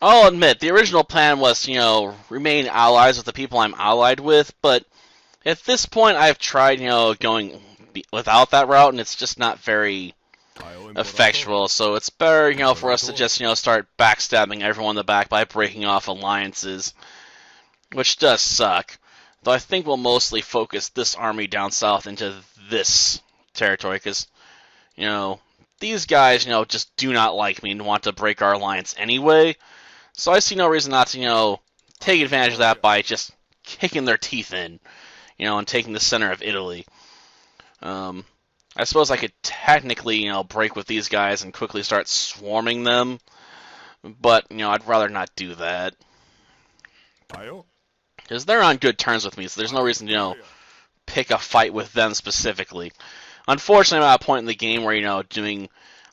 I'll admit, the original plan was, remain allies with the people I'm allied with, but at this point I've tried, going without that route, and it's just not very effectual, so it's better, for us to just, start backstabbing everyone in the back by breaking off alliances, which does suck. Though I think we'll mostly focus this army down south into this territory, because, you know, these guys, just do not like me and want to break our alliance anyway, so I see no reason not to, take advantage of that by just kicking their teeth in, and taking the center of Italy. I suppose I could technically, break with these guys and quickly start swarming them, but, I'd rather not do that. Because they're on good terms with me, so there's no reason to, pick a fight with them specifically. Unfortunately, I'm at a point in the game where, doing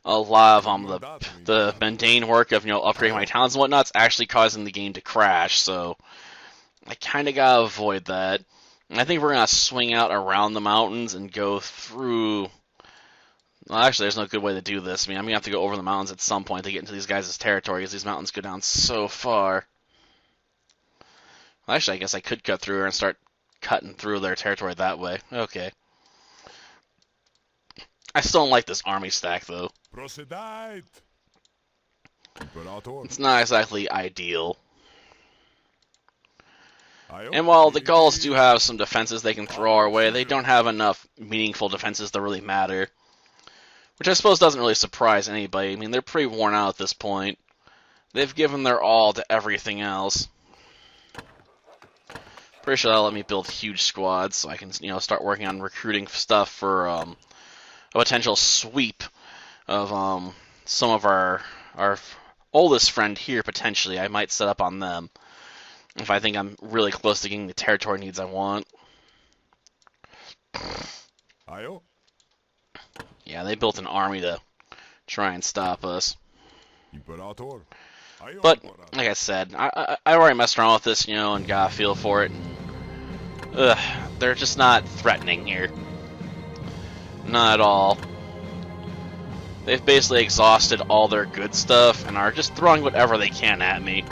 a lot of the mundane work of, upgrading my towns and whatnot's actually causing the game to crash, so I kind of gotta avoid that. And I think we're gonna swing out around the mountains and go through. Well, actually, there's no good way to do this. I mean, I'm gonna have to go over the mountains at some point to get into these guys' territory, because these mountains go down so far. Well, actually, I guess I could cut through here and start cutting through their territory that way. Okay. I still don't like this army stack, though. It's not exactly ideal. And while the Gauls do have some defenses they can throw our way, they don't have enough meaningful defenses to really matter. Which I suppose doesn't really surprise anybody. I mean, they're pretty worn out at this point. They've given their all to everything else. Pretty sure that'll let me build huge squads so I can, start working on recruiting stuff for a potential sweep of some of our oldest friend here, potentially. I might set up on them if I think I'm really close to getting the territory needs I want. Yeah, they built an army to try and stop us. But, like I said, I already messed around with this, and got a feel for it. And, they're just not threatening here. Not at all. They've basically exhausted all their good stuff and are just throwing whatever they can at me.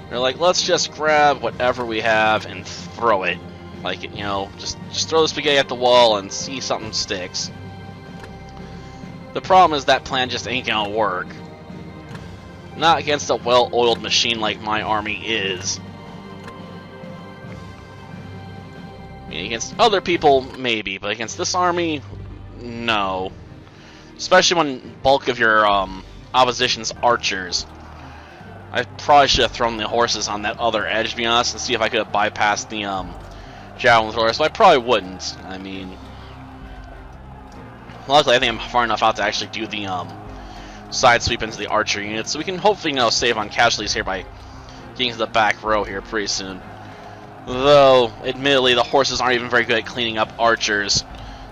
They're like, let's just grab whatever we have and throw it. Like, just throw the spaghetti at the wall and see something sticks. The problem is that plan just ain't gonna work. Not against a well-oiled machine like my army is. I mean, against other people, maybe, but against this army, no. Especially when bulk of your opposition's archers. I probably should have thrown the horses on that other edge, to be honest, and see if I could have bypassed the javelin throwers, but I probably wouldn't. I mean, luckily I think I'm far enough out to actually do the side sweep into the archer units, so we can hopefully save on casualties here by getting to the back row here pretty soon. Though, admittedly, the horses aren't even very good at cleaning up archers,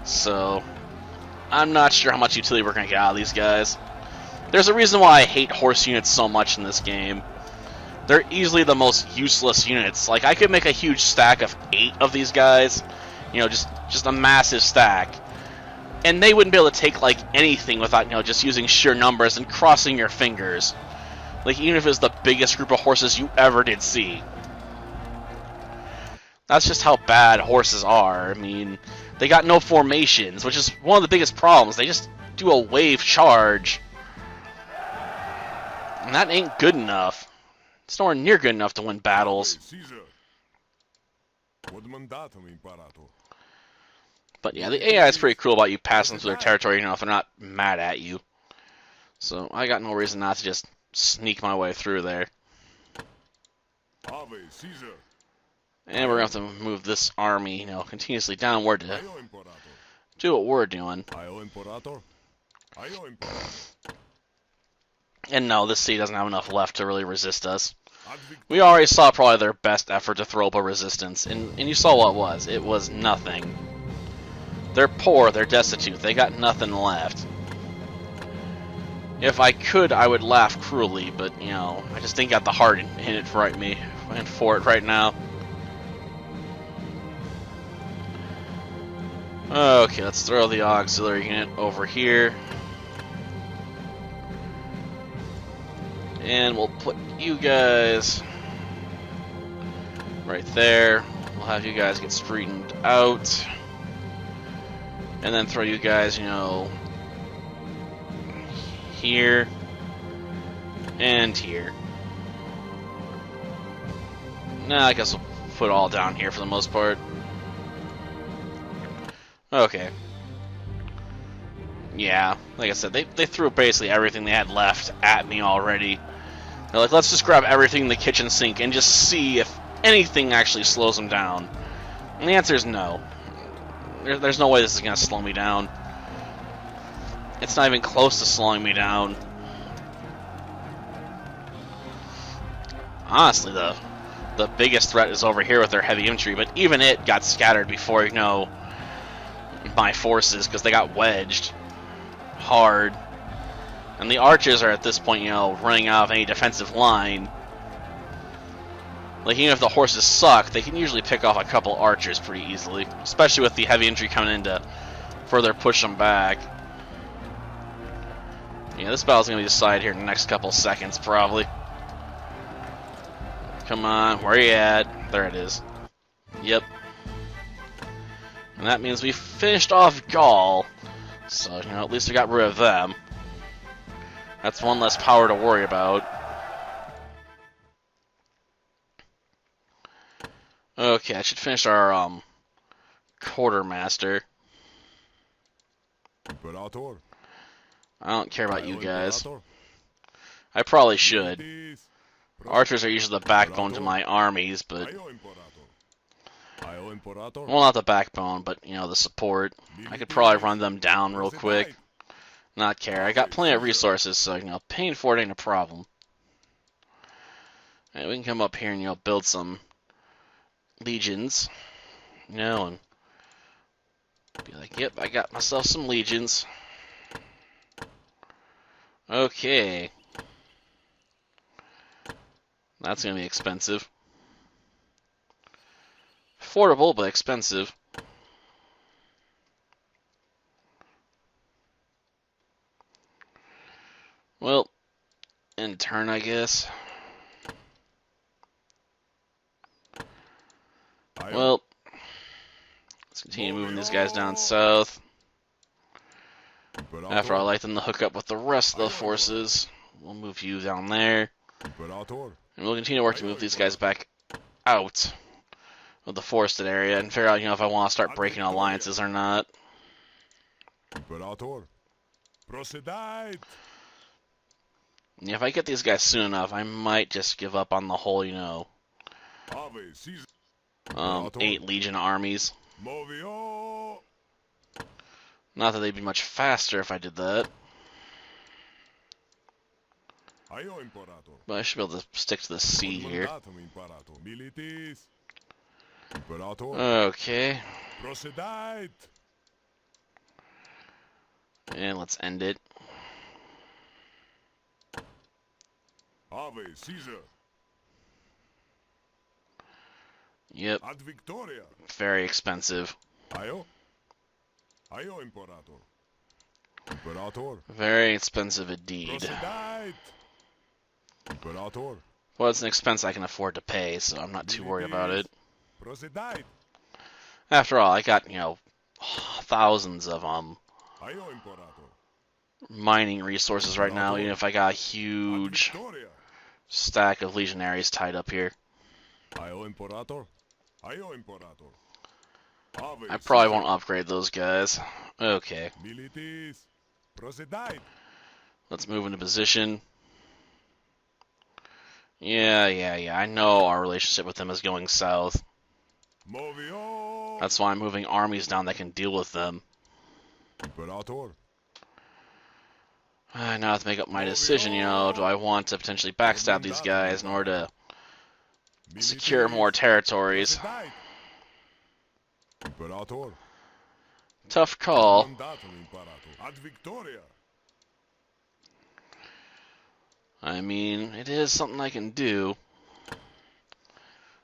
so I'm not sure how much utility we're going to get out of these guys. There's a reason why I hate horse units so much in this game. They're easily the most useless units. Like, I could make a huge stack of 8 of these guys, just a massive stack, and they wouldn't be able to take, like, anything without, just using sheer numbers and crossing your fingers. Like, even if it's the biggest group of horses you ever did see. That's just how bad horses are. I mean, they got no formations, which is one of the biggest problems. They just do a wave charge. And that ain't good enough. It's nowhere near good enough to win battles. But yeah, the AI is pretty cool about you passing through their territory, if they're not mad at you. So I got no reason not to just sneak my way through there. And we're going to have to move this army, continuously downward to do what we're doing. And no, this city doesn't have enough left to really resist us. We already saw probably their best effort to throw up a resistance, and you saw what it was. It was nothing. They're poor, they're destitute, they got nothing left. If I could, I would laugh cruelly, but, I just ain't got the heart in it for it right now. Okay, let's throw the auxiliary unit over here. And we'll put you guys right there. We'll have you guys get straightened out. And then throw you guys, you know, here and here. Nah, I guess we'll put it all down here for the most part. Okay. Yeah, like I said, they threw basically everything they had left at me already. They're like, let's just grab everything in the kitchen sink and just see if anything actually slows them down. And the answer is no. There's no way this is going to slow me down. It's not even close to slowing me down. Honestly, the biggest threat is over here with their heavy infantry, but even it got scattered before, you know, my forces, because they got wedged hard. And the archers are at this point, you know, running out of any defensive line. Like, even if the horses suck, they can usually pick off a couple archers pretty easily, especially with the heavy infantry coming in to further push them back. Yeah, this battle's going to be decided here in the next couple seconds, probably. Come on, where are you at? There it is. Yep. And that means we finished off Gaul. So, you know, at least we got rid of them. That's one less power to worry about. Okay, I should finish our, quartermaster. Imperator. I don't care about you guys. I probably should. Archers are usually the backbone to my armies, but... Well, not the backbone, but, you know, the support. I could probably run them down real quick. Not care. I got plenty of resources, so, you know, paying for it ain't a problem. And we can come up here and, you know, build some legions. You know, and be like, yep, I got myself some legions. Okay. That's going to be expensive. Affordable, but expensive. Well, in turn, I guess. Well, let's continue moving these guys down south. After I like them to hook up with the rest of the forces, we'll move you down there. And we'll continue to work to move these guys back out of the forested area and figure out, you know, if I want to start breaking alliances or not. Yeah, if I get these guys soon enough, I might just give up on the whole, you know, 8 legion armies. Not that they'd be much faster if I did that. But I should be able to stick to the sea here. Okay. And let's end it. Yep. Very expensive. Very expensive indeed. Well, it's an expense I can afford to pay, so I'm not too worried about it. After all, I got, you know, thousands of mining resources right now, even if I got a huge stack of legionaries tied up here. I probably won't upgrade those guys. Okay. Let's move into position. Yeah. I know our relationship with them is going south. That's why I'm moving armies down that can deal with them. I now have to make up my decision, you know, do I want to potentially backstab these guys in order to secure more territories? Tough call. I mean, it is something I can do.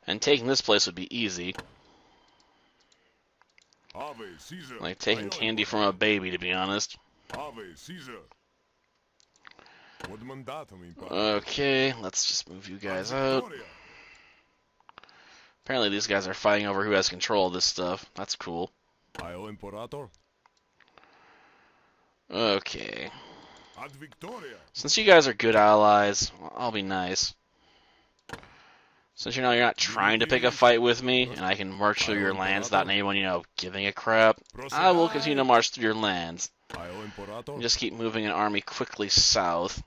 And taking this place would be easy. Like taking candy from a baby, to be honest. Okay, let's just move you guys out. Apparently these guys are fighting over who has control of this stuff. That's cool. Okay. Since you guys are good allies, I'll be nice. Since you're not trying to pick a fight with me, and I can march through your lands without anyone, giving a crap, I will continue to march through your lands. And just keep moving an army quickly south.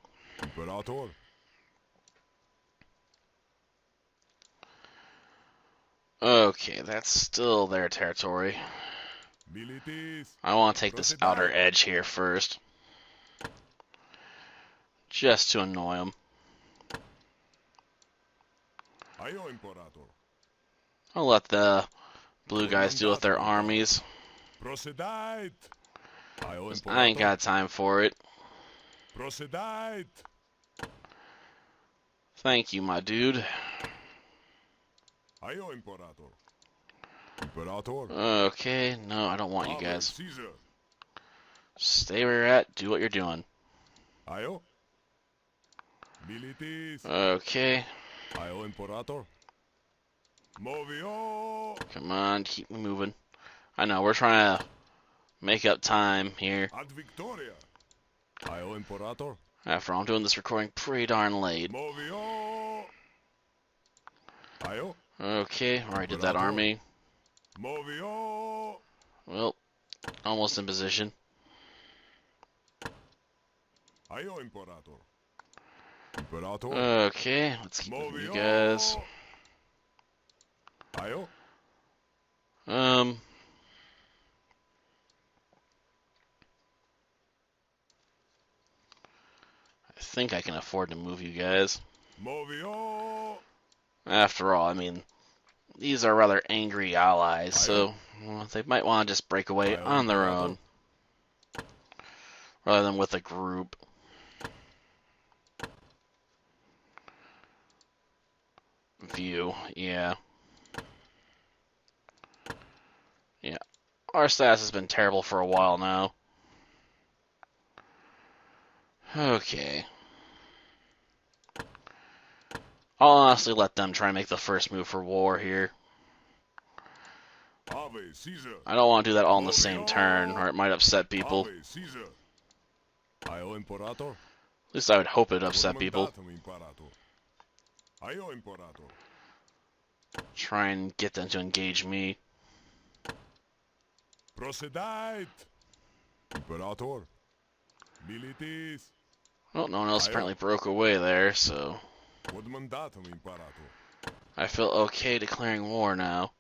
Okay, that's still their territory. I want to take this outer edge here first. Just to annoy them. I'll let the blue guys deal with their armies. I ain't got time for it. Thank you, my dude. Okay, no, I don't want you guys. Stay where you're at, do what you're doing. Okay. Come on, keep me moving. I know, we're trying to make up time here. After all, I'm doing this recording pretty darn late. Okay, already did that army. Well, almost in position. Okay, let's keep moving you guys. I think I can afford to move you guys. After all, I mean, these are rather angry allies, so they might want to just break away on their own, rather than with a group. View, yeah. Yeah, our status has been terrible for a while now. Okay. I'll honestly let them try and make the first move for war here. I don't want to do that all in the same turn, or it might upset people. At least I would hope it would upset people. Try and get them to engage me. Well, no one else apparently broke away there, so I feel okay declaring war now.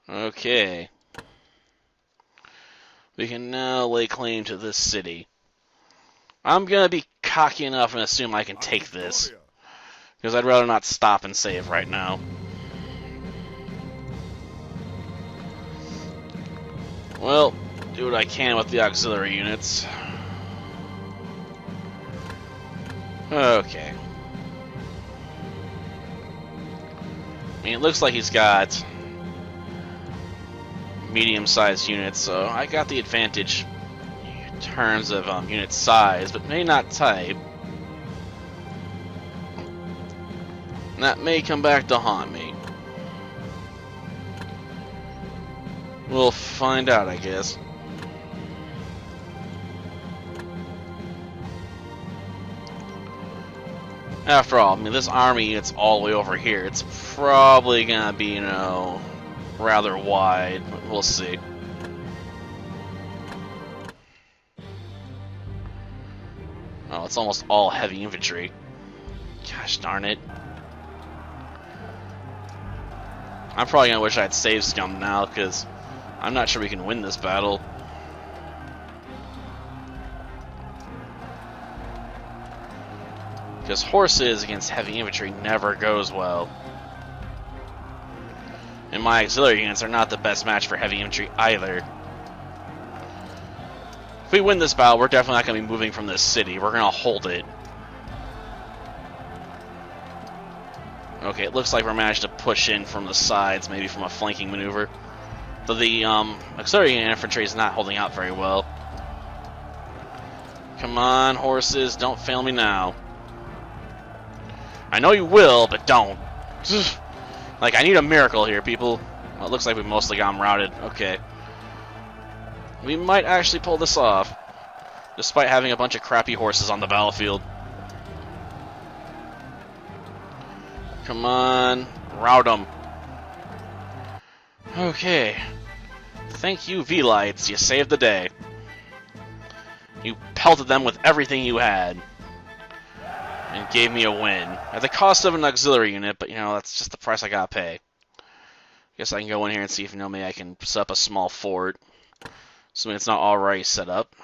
Okay. We can now lay claim to this city. I'm gonna be cocky enough and assume I can take this, because I'd rather not stop and save right now. Well, do what I can with the auxiliary units. Okay. I mean, it looks like he's got medium-sized units, so I got the advantage in terms of unit size, but maybe not type. And that may come back to haunt me. We'll find out, I guess. After all, I mean, this army, it's all the way over here. It's probably gonna be, rather wide, but we'll see. Oh, it's almost all heavy infantry. Gosh darn it. I'm probably gonna wish I had saved Scum now, because I'm not sure we can win this battle. Because horses against heavy infantry never goes well. And my auxiliary units are not the best match for heavy infantry either. If we win this battle, we're definitely not going to be moving from this city. We're going to hold it. Okay, it looks like we're managed to push in from the sides, maybe from a flanking maneuver. Though the auxiliary infantry is not holding out very well. Come on, horses, don't fail me now. I know you will, but don't. Like, I need a miracle here, people. Well, it looks like we mostly got them routed. Okay. We might actually pull this off, despite having a bunch of crappy horses on the battlefield. Come on, rout them. Okay. Thank you, V-Lights. You saved the day. You pelted them with everything you had. And gave me a win. At the cost of an auxiliary unit, but, you know, that's just the price I gotta pay. Guess I can go in here and see if, you know, maybe I can set up a small fort. Assuming it's not already set up.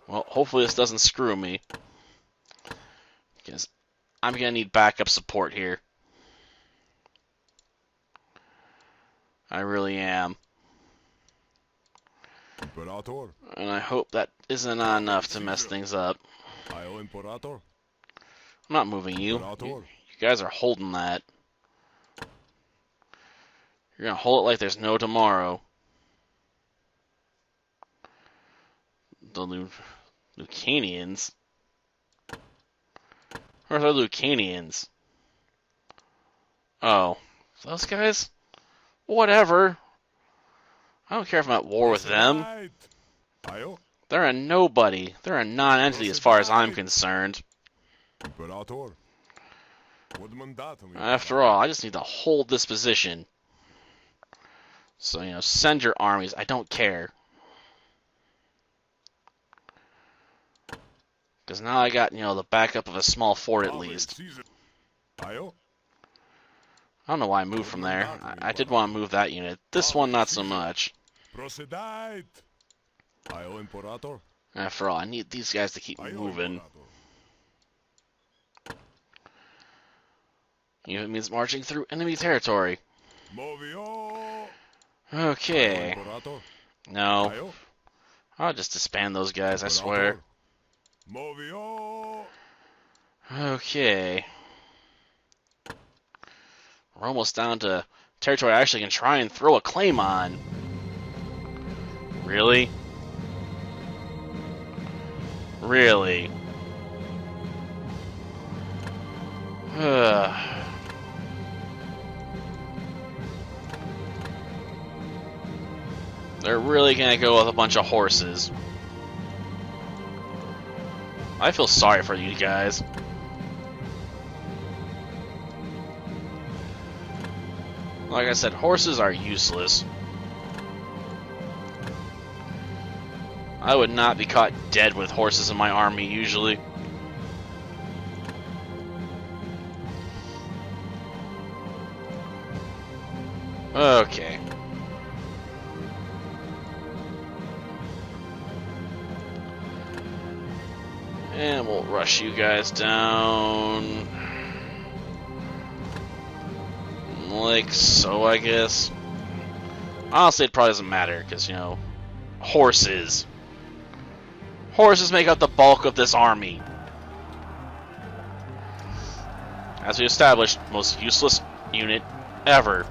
Well, hopefully this doesn't screw me. Because I'm gonna need backup support here. I really am. Imperator. And I hope that isn't enough to mess things up. Imperator. I'm not moving you. You guys are holding that. You're gonna hold it like there's no tomorrow. The Lucanians? Where are the Lucanians? Oh, those guys? Whatever. I don't care if I'm at war with them. They're a nobody. They're a non-entity as far as I'm concerned. After all, I just need to hold this position. So, you know, send your armies. I don't care. Because now I got, you know, the backup of a small fort at least. I don't know why I moved from there. I did want to move that unit. This one, not so much. After all, I need these guys to keep moving. Even if it means marching through enemy territory. Okay. No. I'll just disband those guys, I swear. Okay. We're almost down to territory I actually can try and throw a claim on. Really? Really? They're really gonna go with a bunch of horses. I feel sorry for you guys. Like I said, horses are useless. I would not be caught dead with horses in my army, usually. Okay. And we'll rush you guys down. Like so, I guess. Honestly, it probably doesn't matter, because, you know, horses. Horses make up the bulk of this army. As we established, most useless unit ever.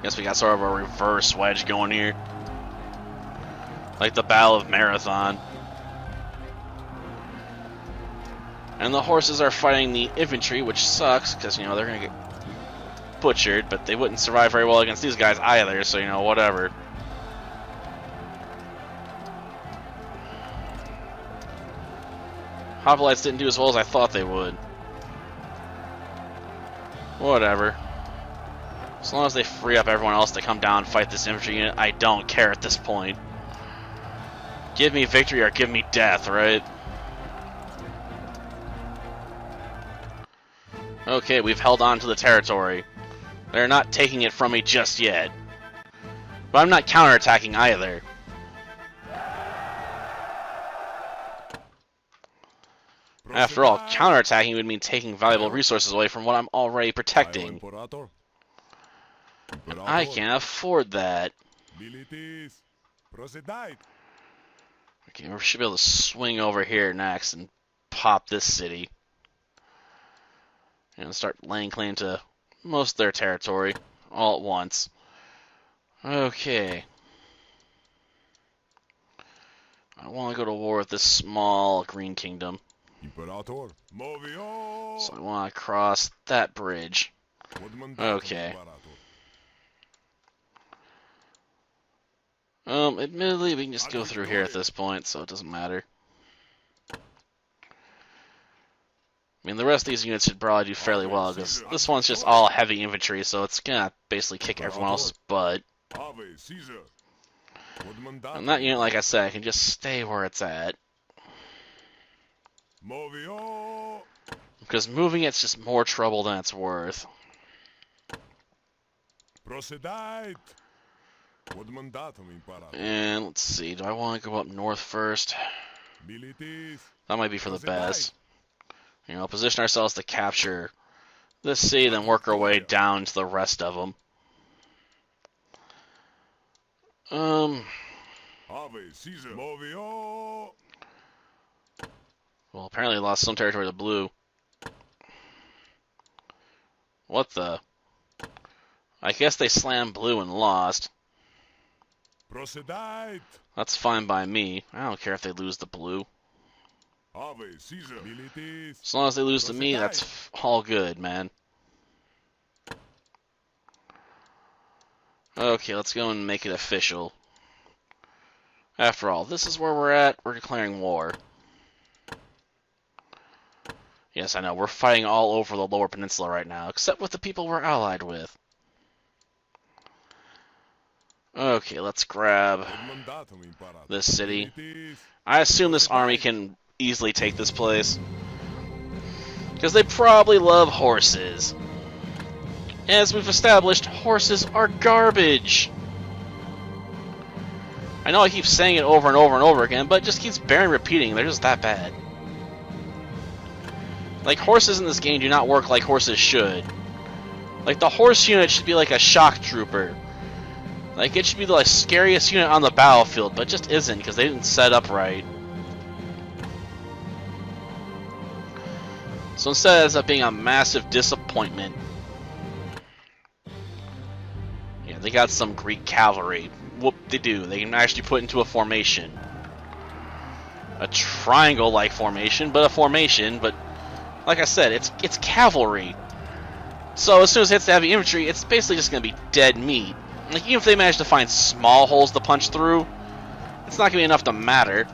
Guess we got sort of a reverse wedge going here. Like the Battle of Marathon. And the horses are fighting the infantry, which sucks, because, you know, they're going to get butchered, but they wouldn't survive very well against these guys either, so, you know, whatever. Hoplites didn't do as well as I thought they would. Whatever. As long as they free up everyone else to come down and fight this infantry unit, I don't care at this point. Give me victory or give me death, right? Okay, we've held on to the territory. They're not taking it from me just yet. But I'm not counterattacking either. After all, counterattacking would mean taking valuable resources away from what I'm already protecting. And I can't afford that. Okay, we should be able to swing over here next and pop this city. And start laying claim to most of their territory all at once. Okay. I want to go to war with this small green kingdom. Imperator. Movio. So I want to cross that bridge. Quod mandatum, Okay. Imperator. Admittedly, we can just go through here at this point, so it doesn't matter. I mean, the rest of these units should probably do fairly well, because this one's just all heavy infantry, so it's gonna basically kick everyone else's butt. Ave Caesar. Quod mandatum. And that unit, like I said, can just stay where it's at. Movio. Because moving it's just more trouble than it's worth. Procedite. Quod mandatum, Imperator. And let's see, do I want to go up north first? Militis. That might be for the best. You know, position ourselves to capture this city, then work our way down to the rest of them. Ave Caesar. Movio. Well, apparently lost some territory to blue. What the? I guess they slammed blue and lost. Procedite. That's fine by me. I don't care if they lose the blue. Ave Caesar. Militis. As long as they lose to me, that's all good, man. Okay, let's go and make it official. After all, this is where we're at. We're declaring war. Yes, I know, we're fighting all over the Lower Peninsula right now, except with the people we're allied with. Okay, let's grab Quod mandatum, Imperator. this city. Militis. I assume this army can easily take this place. Because they probably love horses. As we've established, horses are garbage. I know I keep saying it over and over and over again, but it just keeps bearing repeating. They're just that bad. Like, horses in this game do not work like horses should. Like, the horse unit should be like a shock trooper. Like, it should be the like, scariest unit on the battlefield, but it just isn't, because they didn't set up right. So instead it ends up being a massive disappointment. Yeah, they got some Greek cavalry. Whoop-de-doo. They can actually put into a formation. A triangle-like formation, but a formation, but like I said, it's cavalry. So as soon as it hits the heavy infantry, it's basically just going to be dead meat. Like, even if they manage to find small holes to punch through, it's not going to be enough to matter.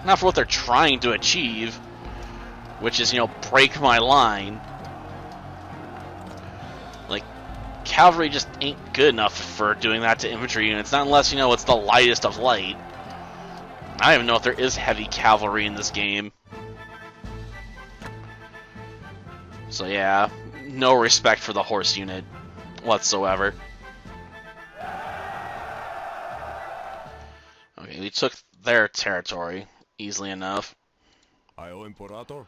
Not for what they're trying to achieve, which is, you know, break my line. Like, cavalry just ain't good enough for doing that to infantry units, not unless, you know, it's the lightest of light. I don't even know if there is heavy cavalry in this game. So yeah, no respect for the horse unit whatsoever. Okay, we took their territory easily enough. Io Imperator.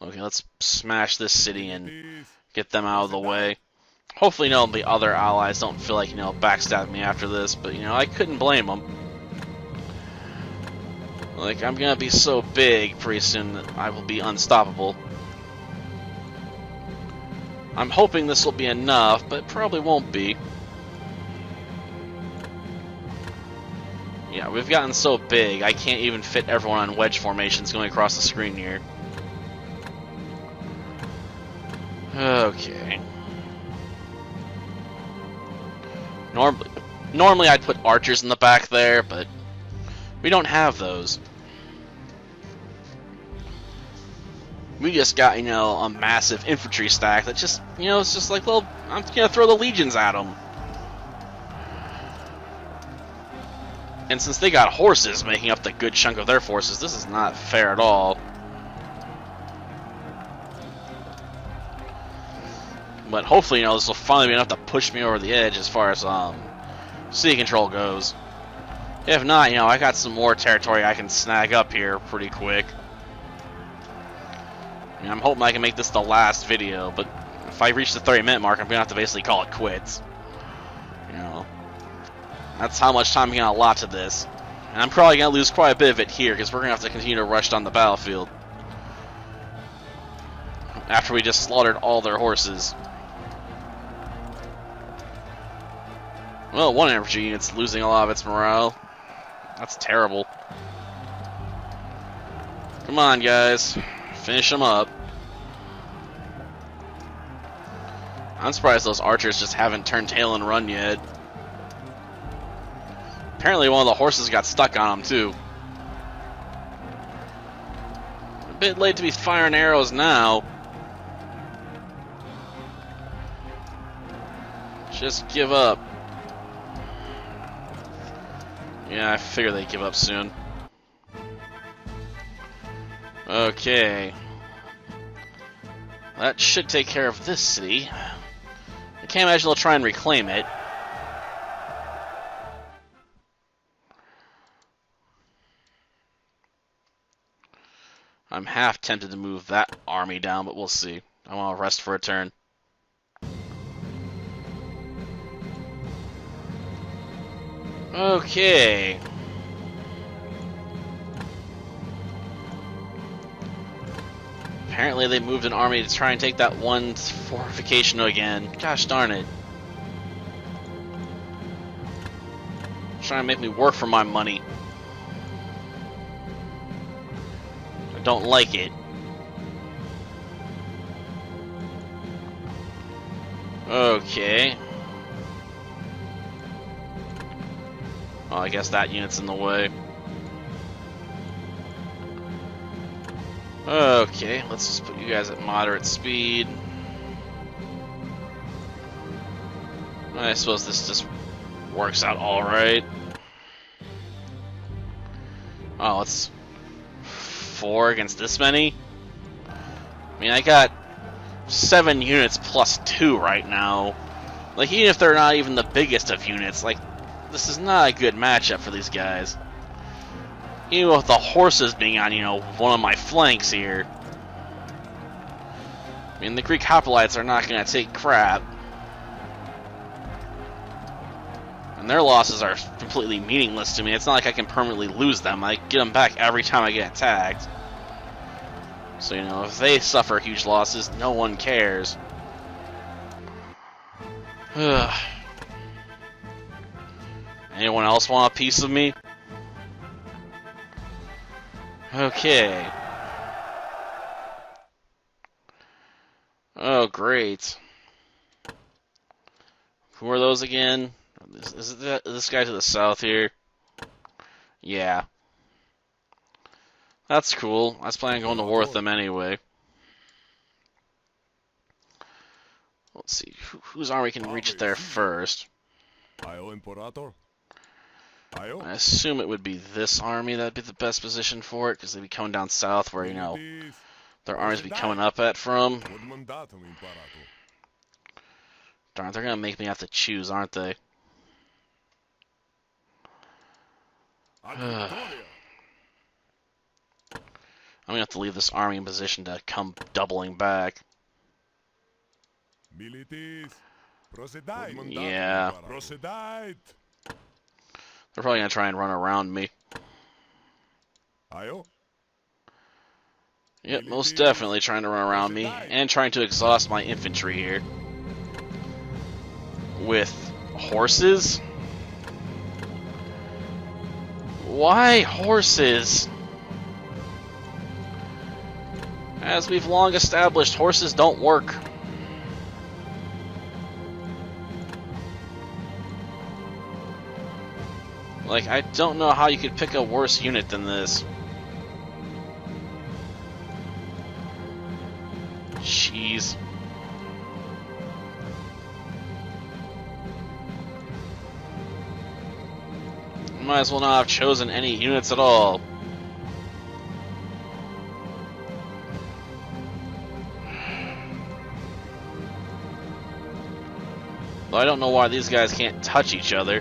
Okay, let's smash this city and get them out of the way. Hopefully, you know, the other allies don't feel like, you know, backstabbing me after this, but, you know, I couldn't blame them. Like, I'm gonna be so big pretty soon that I will be unstoppable. I'm hoping this will be enough, but it probably won't be. Yeah, we've gotten so big, I can't even fit everyone on wedge formations going across the screen here. Okay. Normally I'd put archers in the back there, but we don't have those. We just got, you know, a massive infantry stack that just, you know, it's just like, well, I'm gonna throw the legions at them. And since they got horses making up the good chunk of their forces, this is not fair at all. But hopefully, you know, this will finally be enough to push me over the edge as far as city control goes. If not, you know, I got some more territory I can snag up here pretty quick. I mean, I'm hoping I can make this the last video, but if I reach the 30-minute mark, I'm gonna have to basically call it quits. You know, that's how much time I'm gonna allot to this, and I'm probably gonna lose quite a bit of it here because we're gonna have to continue to rush down the battlefield after we just slaughtered all their horses. Well, one infantry unit's losing a lot of its morale. That's terrible. Come on, guys. Finish them up. I'm surprised those archers just haven't turned tail and run yet. Apparently one of the horses got stuck on them, too. A bit late to be firing arrows now. Just give up. Yeah, I figure they'd give up soon. Okay. That should take care of this city. I can't imagine they'll try and reclaim it. I'm half tempted to move that army down, but we'll see. I want to rest for a turn. Okay. Apparently they moved an army to try and take that one fortification again. Gosh darn it. Trying to make me work for my money. I don't like it. Okay. Oh, I guess that unit's in the way. Okay, let's just put you guys at moderate speed. I suppose this just works out alright. Oh, it's 4 against this many? I mean, I got 7 units plus 2 right now. Like, even if they're not even the biggest of units, like, this is not a good matchup for these guys. Even with the horses being on, you know, one of my flanks here. I mean, the Greek hoplites are not going to take crap. And their losses are completely meaningless to me. It's not like I can permanently lose them. I get them back every time I get attacked. So, you know, if they suffer huge losses, no one cares. Anyone else want a piece of me? Okay. Oh, great. Who are those again? Is it this guy to the south here? Yeah. That's cool. I was planning on going to war with them anyway. Let's see. Whose army can reach it there first? I assume it would be this army that'd be the best position for it, because they'd be coming down south where, you know, their armies be coming up at from. Darn, they're gonna make me have to choose, aren't they? I'm gonna have to leave this army in position to come doubling back. Yeah. They're probably gonna try and run around me. Yep, most definitely trying to run around me, and trying to exhaust my infantry here. With horses? Why horses? As we've long established, horses don't work. Like, I don't know how you could pick a worse unit than this. Jeez. Might as well not have chosen any units at all. Though I don't know why these guys can't touch each other.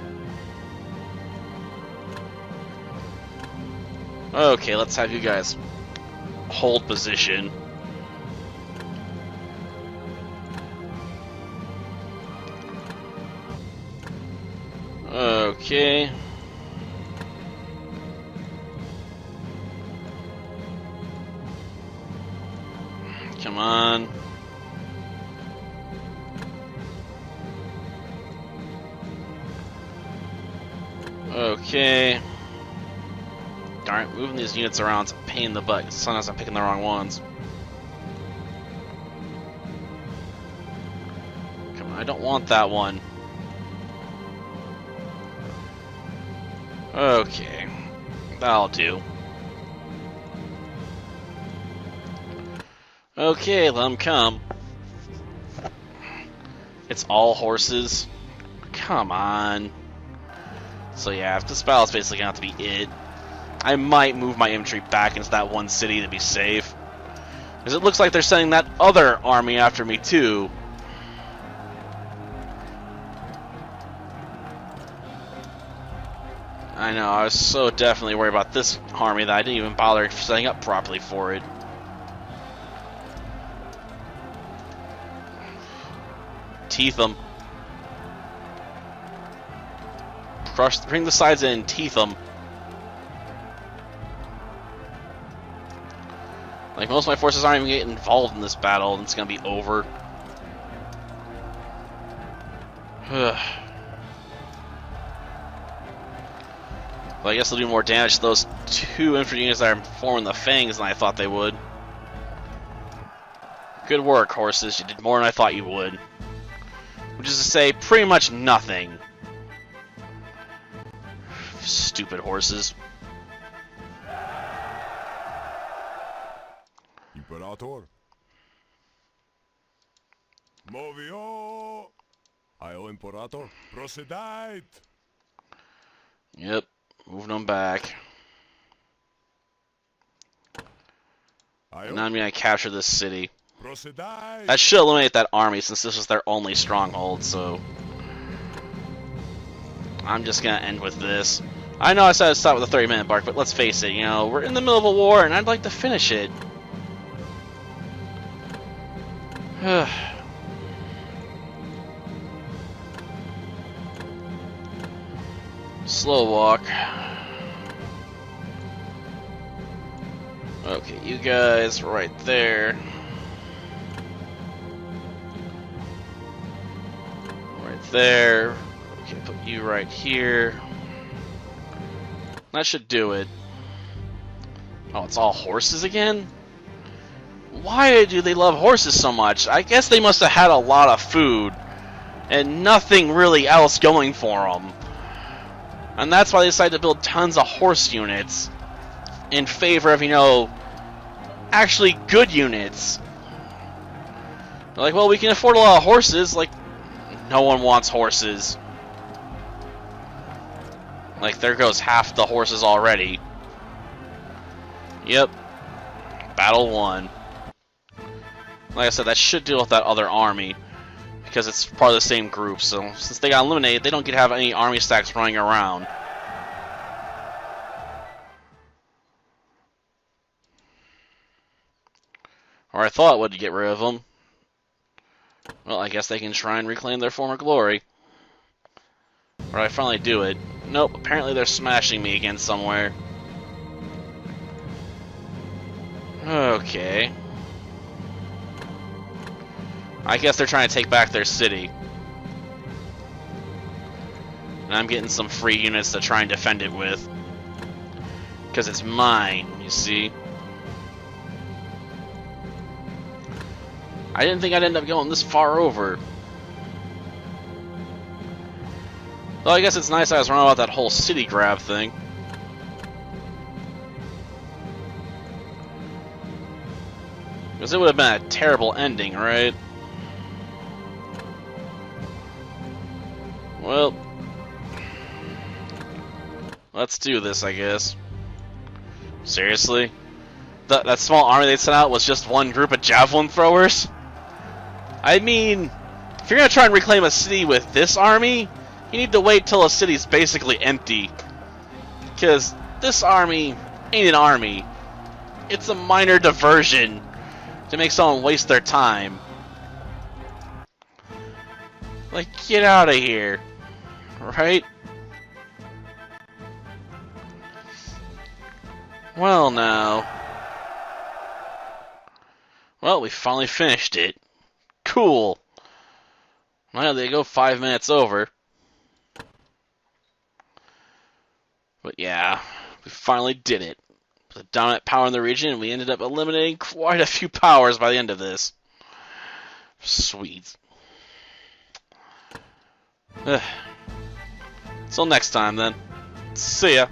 Okay, let's have you guys hold position. Okay. Come on. Okay. Darn it, moving these units around is a pain in the butt. Sometimes I'm picking the wrong ones. Come on, I don't want that one. Okay, that'll do. Okay, let them come. It's all horses. Come on. So yeah, this battle's basically gonna have to be it. I might move my infantry back into that one city to be safe. Because it looks like they're sending that other army after me too. I know, I was so definitely worried about this army that I didn't even bother setting up properly for it. Teeth them. Crush, bring the sides in, teeth them. Like, most of my forces aren't even getting involved in this battle, and it's gonna be over. Well, I guess they'll do more damage to those two infantry units that are forming the fangs than I thought they would. Good work, horses. You did more than I thought you would. Which is to say, pretty much nothing. Stupid horses. Imperator. Movio. Io Imperator. Procedite. Yep, moving them back. And now I'm gonna capture this city. Procedite. That should eliminate that army since this was their only stronghold, so I'm just gonna end with this. I know I said I'd stop with the 30-minute mark, but let's face it, you know, we're in the middle of a war and I'd like to finish it. Slow walk. Okay, you guys right there. Right there. Okay, put you right here. That should do it. Oh, it's all horses again? Why do they love horses so much? I guess they must have had a lot of food and nothing really else going for them. And that's why they decided to build tons of horse units in favor of, you know, actually good units. They're like, well, we can afford a lot of horses. Like, no one wants horses. Like, there goes half the horses already. Yep. Battle won. Like I said, that should deal with that other army. Because it's part of the same group, so since they got eliminated, they don't get to have any army stacks running around. Or I thought it would get rid of them. Well, I guess they can try and reclaim their former glory. Or I finally do it. Nope, apparently they're smashing me again somewhere. Okay. I guess they're trying to take back their city. And I'm getting some free units to try and defend it with. Because it's mine, you see. I didn't think I'd end up going this far over. Well, I guess it's nice I was wrong about that whole city grab thing. Because it would have been a terrible ending, right? Well, let's do this, I guess. Seriously? That small army they sent out was just one group of javelin throwers? I mean, if you're gonna try and reclaim a city with this army, you need to wait till a city's basically empty. Because this army ain't an army. It's a minor diversion to make someone waste their time. Like, get out of here. Right? Well, now. Well, we finally finished it. Cool. Well, they go 5 minutes over. But yeah, We finally did it. With the dominant power in the region, we ended up eliminating quite a few powers by the end of this. Sweet. Till next time, then. See ya.